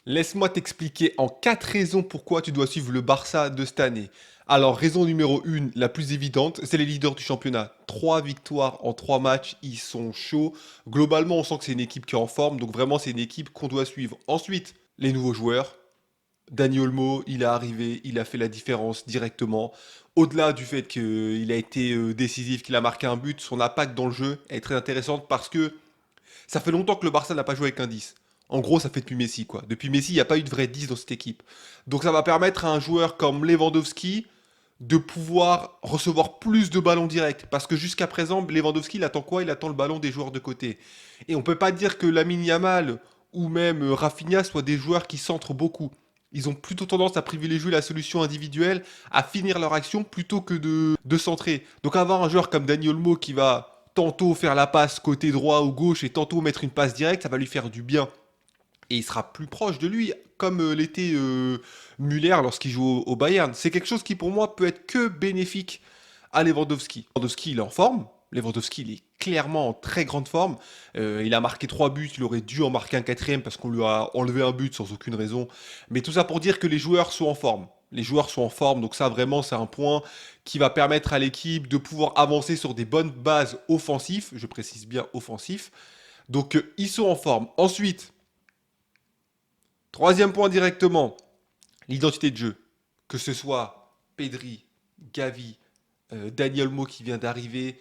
Laisse-moi t'expliquer en 4 raisons pourquoi tu dois suivre le Barça de cette année. Alors, raison numéro 1, la plus évidente, c'est les leaders du championnat. 3 victoires en 3 matchs, ils sont chauds. Globalement, on sent que c'est une équipe qui est en forme, donc vraiment, c'est une équipe qu'on doit suivre. Ensuite, les nouveaux joueurs. Dani Olmo, il est arrivé, il a fait la différence directement. Au-delà du fait qu'il a été décisif, qu'il a marqué un but, son impact dans le jeu est très intéressante parce que ça fait longtemps que le Barça n'a pas joué avec un 10. En gros, ça fait depuis Messi, quoi. Depuis Messi, il n'y a pas eu de vrai 10 dans cette équipe. Donc ça va permettre à un joueur comme Lewandowski de pouvoir recevoir plus de ballons directs. Parce que jusqu'à présent, Lewandowski, il attend quoi? Il attend le ballon des joueurs de côté. Et on peut pas dire que Lamine Yamal ou même Rafinha soient des joueurs qui centrent beaucoup. Ils ont plutôt tendance à privilégier la solution individuelle, à finir leur action plutôt que de centrer. Donc avoir un joueur comme Dani Olmo qui va tantôt faire la passe côté droit ou gauche et tantôt mettre une passe directe, ça va lui faire du bien. Et il sera plus proche de lui, comme l'était Müller lorsqu'il joue au Bayern. C'est quelque chose qui pour moi peut être que bénéfique à Lewandowski. Lewandowski, il est en forme. Lewandowski, il est clairement en très grande forme. Il a marqué 3 buts, il aurait dû en marquer un quatrième parce qu'on lui a enlevé un but sans aucune raison. Mais tout ça pour dire que les joueurs sont en forme. Les joueurs sont en forme, donc ça vraiment c'est un point qui va permettre à l'équipe de pouvoir avancer sur des bonnes bases offensives, je précise bien offensifs. Donc ils sont en forme. Ensuite, troisième point directement, l'identité de jeu. Que ce soit Pedri, Gavi, Daniel Mo qui vient d'arriver,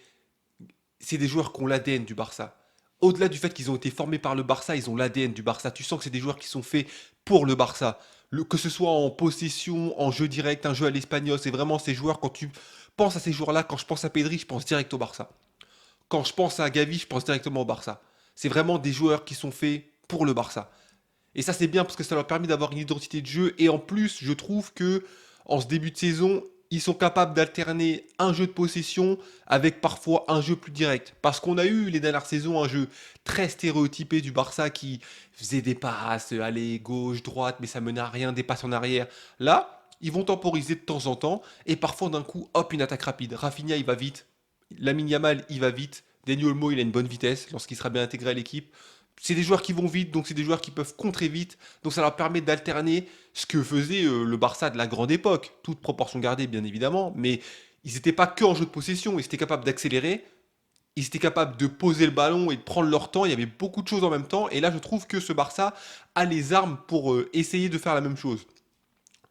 c'est des joueurs qui ont l'ADN du Barça. Au-delà du fait qu'ils ont été formés par le Barça, ils ont l'ADN du Barça. Tu sens que c'est des joueurs qui sont faits pour le Barça. Que ce soit en possession, en jeu direct, un jeu à l'espagnol, c'est vraiment ces joueurs, quand tu penses à ces joueurs-là, quand je pense à Pedri, je pense direct au Barça. Quand je pense à Gavi, je pense directement au Barça. C'est vraiment des joueurs qui sont faits pour le Barça. Et ça, c'est bien parce que ça leur permet d'avoir une identité de jeu. Et en plus, je trouve que en ce début de saison, ils sont capables d'alterner un jeu de possession avec parfois un jeu plus direct. Parce qu'on a eu les dernières saisons un jeu très stéréotypé du Barça qui faisait des passes, aller gauche, droite, mais ça menait à rien, des passes en arrière. Là, ils vont temporiser de temps en temps et parfois d'un coup, hop, une attaque rapide. Rafinha, il va vite. Lamine Yamal, il va vite. Daniel Olmo, il a une bonne vitesse lorsqu'il sera bien intégré à l'équipe. C'est des joueurs qui vont vite, donc c'est des joueurs qui peuvent contrer vite. Donc ça leur permet d'alterner ce que faisait le Barça de la grande époque. Toute proportion gardée, bien évidemment. Mais ils n'étaient pas que en jeu de possession. Ils étaient capables d'accélérer. Ils étaient capables de poser le ballon et de prendre leur temps. Il y avait beaucoup de choses en même temps. Et là, je trouve que ce Barça a les armes pour essayer de faire la même chose.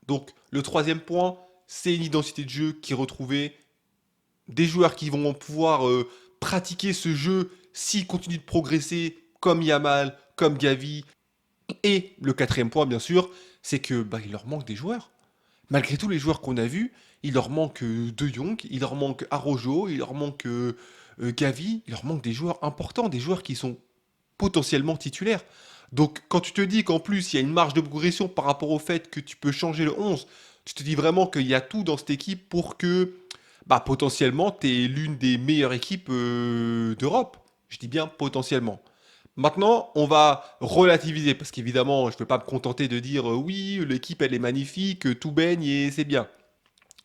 Donc le troisième point, c'est une identité de jeu qui est retrouvée, des joueurs qui vont pouvoir pratiquer ce jeu s'ils continuent de progresser, comme Yamal, comme Gavi. Et le quatrième point, bien sûr, c'est que il leur manque des joueurs. Malgré tous les joueurs qu'on a vus, il leur manque De Jong, il leur manque Arrojo, il leur manque Gavi, il leur manque des joueurs importants, des joueurs qui sont potentiellement titulaires. Donc quand tu te dis qu'en plus il y a une marge de progression par rapport au fait que tu peux changer le 11, tu te dis vraiment qu'il y a tout dans cette équipe pour que potentiellement tu es l'une des meilleures équipes d'Europe. Je dis bien potentiellement. Maintenant, on va relativiser parce qu'évidemment, je ne peux pas me contenter de dire oui, l'équipe elle est magnifique, tout baigne et c'est bien.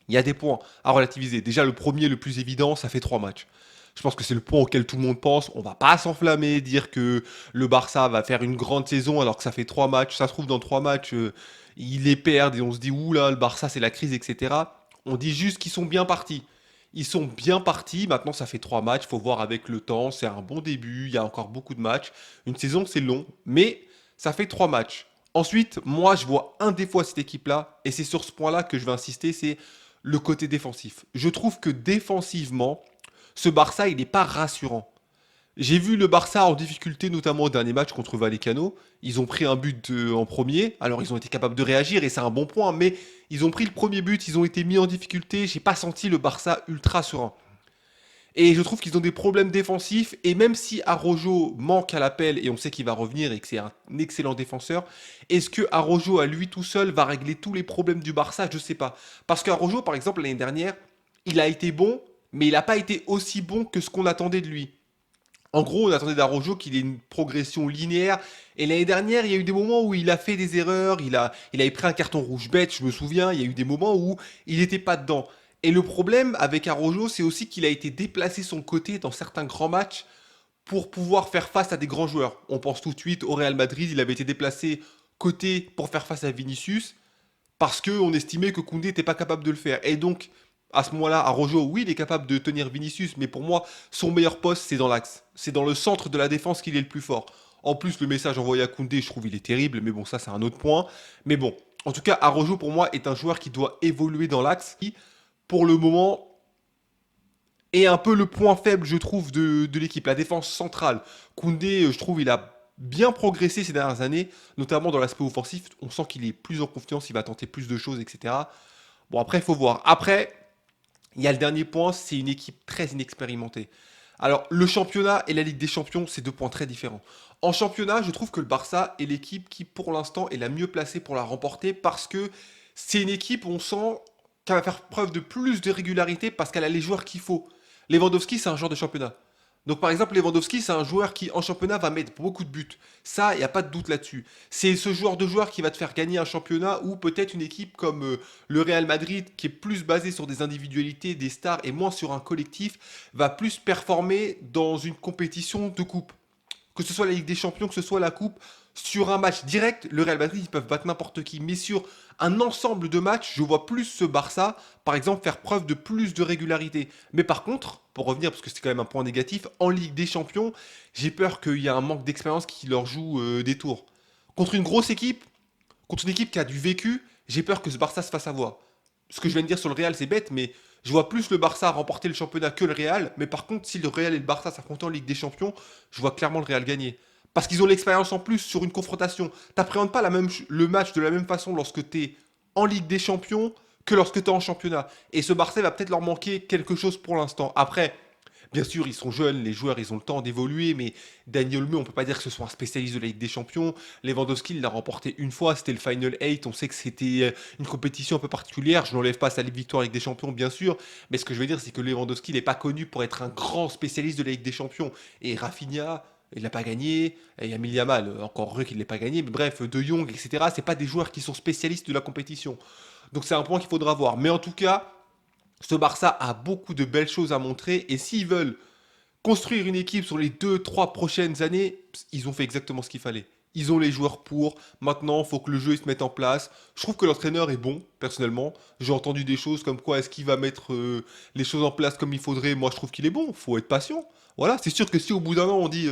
Il y a des points à relativiser. Déjà, le premier, le plus évident, ça fait 3 matchs. Je pense que c'est le point auquel tout le monde pense. On va pas s'enflammer, dire que le Barça va faire une grande saison alors que ça fait 3 matchs. Ça se trouve, dans 3 matchs, ils les perdent et on se dit, oula, le Barça, c'est la crise, etc. On dit juste qu'ils sont bien partis. Ils sont bien partis. Maintenant, ça fait 3 matchs. Faut voir avec le temps. C'est un bon début. Il y a encore beaucoup de matchs. Une saison, c'est long. Mais ça fait 3 matchs. Ensuite, moi, je vois un défaut à cette équipe-là. Et c'est sur ce point-là que je vais insister. C'est le côté défensif. Je trouve que défensivement, ce Barça, il n'est pas rassurant. J'ai vu le Barça en difficulté, notamment au dernier match contre Vallecano. Ils ont pris un but en premier, alors ils ont été capables de réagir et c'est un bon point, mais ils ont pris le premier but, ils ont été mis en difficulté. J'ai pas senti le Barça ultra serein. Et je trouve qu'ils ont des problèmes défensifs. Et même si Arrojo manque à l'appel et on sait qu'il va revenir et que c'est un excellent défenseur, est-ce que Arrojo à lui tout seul va régler tous les problèmes du Barça? Je sais pas. Parce qu'Arrojo, par exemple, l'année dernière, il a été bon, mais il n'a pas été aussi bon que ce qu'on attendait de lui. En gros, on attendait d'Arrojo qu'il ait une progression linéaire. Et l'année dernière, il y a eu des moments où il a fait des erreurs. Il avait pris un carton rouge bête, je me souviens. Il y a eu des moments où il n'était pas dedans. Et le problème avec Arrojo, c'est aussi qu'il a été déplacé son côté dans certains grands matchs pour pouvoir faire face à des grands joueurs. On pense tout de suite au Real Madrid, il avait été déplacé coté pour faire face à Vinicius parce qu'on estimait que Koundé n'était pas capable de le faire. Et donc, à ce moment-là, Araujo, oui, il est capable de tenir Vinicius, mais pour moi, son meilleur poste, c'est dans l'axe. C'est dans le centre de la défense qu'il est le plus fort. En plus, le message envoyé à Koundé, je trouve il est terrible, mais bon, ça, c'est un autre point. Mais bon, en tout cas, Araujo, pour moi, est un joueur qui doit évoluer dans l'axe, qui, pour le moment, est un peu le point faible, je trouve, de l'équipe. La défense centrale. Koundé, je trouve, il a bien progressé ces dernières années, notamment dans l'aspect offensif. On sent qu'il est plus en confiance, il va tenter plus de choses, etc. Bon, après, il faut voir. Après, il y a le dernier point, c'est une équipe très inexpérimentée. Alors, le championnat et la Ligue des Champions, c'est deux points très différents. En championnat, je trouve que le Barça est l'équipe qui, pour l'instant, est la mieux placée pour la remporter parce que c'est une équipe où on sent qu'elle va faire preuve de plus de régularité parce qu'elle a les joueurs qu'il faut. Lewandowski, c'est un joueur de championnat. Donc, par exemple, Lewandowski, c'est un joueur qui, en championnat, va mettre beaucoup de buts. Ça, il n'y a pas de doute là-dessus. C'est ce joueur qui va te faire gagner un championnat ou peut-être une équipe comme le Real Madrid, qui est plus basé sur des individualités, des stars et moins sur un collectif, va plus performer dans une compétition de coupe. Que ce soit la Ligue des Champions, que ce soit la coupe, sur un match direct, le Real Madrid, ils peuvent battre n'importe qui. Mais sur un ensemble de matchs, je vois plus ce Barça, par exemple, faire preuve de plus de régularité. Mais par contre, pour revenir, parce que c'est quand même un point négatif, en Ligue des Champions, j'ai peur qu'il y ait un manque d'expérience qui leur joue des tours. Contre une grosse équipe, contre une équipe qui a du vécu, j'ai peur que ce Barça se fasse avoir. Ce que je viens de dire sur le Real, c'est bête, mais je vois plus le Barça remporter le championnat que le Real. Mais par contre, si le Real et le Barça s'affrontent en Ligue des Champions, je vois clairement le Real gagner. Parce qu'ils ont l'expérience en plus sur une confrontation. T'appréhendes pas le match de la même façon lorsque t'es en Ligue des Champions que lorsque t'es en championnat. Et ce Barça va peut-être leur manquer quelque chose pour l'instant. Après, bien sûr, ils sont jeunes, les joueurs, ils ont le temps d'évoluer, mais Daniel Olmo, on peut pas dire que ce soit un spécialiste de la Ligue des Champions. Lewandowski, il l'a remporté une fois, c'était le Final 8. On sait que c'était une compétition un peu particulière. Je n'enlève pas sa victoire Ligue des Champions, bien sûr, mais ce que je veux dire, c'est que Lewandowski n'est pas connu pour être un grand spécialiste de la Ligue des Champions. Et Rafinha, il l'a pas gagné. Et il y a Yamal, encore heureux qu'il l'ait pas gagné. Mais bref, De Jong, etc. C'est pas des joueurs qui sont spécialistes de la compétition. Donc c'est un point qu'il faudra voir. Mais en tout cas, ce Barça a beaucoup de belles choses à montrer et s'ils veulent construire une équipe sur les 2, 3 prochaines années, ils ont fait exactement ce qu'il fallait. Ils ont les joueurs pour. Maintenant, il faut que le jeu il se mette en place. Je trouve que l'entraîneur est bon, personnellement. J'ai entendu des choses comme quoi est-ce qu'il va mettre les choses en place comme il faudrait. Moi, je trouve qu'il est bon. Faut être patient. Voilà, c'est sûr que si au bout d'un an on dit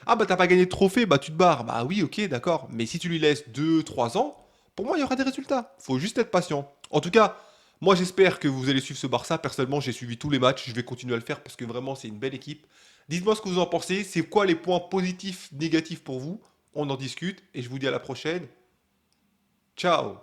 ah bah t'as pas gagné de trophée, bah tu te barres. Bah oui, ok, d'accord. Mais si tu lui laisses 2, 3 ans, pour moi il y aura des résultats. Faut juste être patient. En tout cas, moi, j'espère que vous allez suivre ce Barça. Personnellement, j'ai suivi tous les matchs. Je vais continuer à le faire parce que vraiment, c'est une belle équipe. Dites-moi ce que vous en pensez. C'est quoi les points positifs, négatifs pour vous? On en discute et je vous dis à la prochaine. Ciao!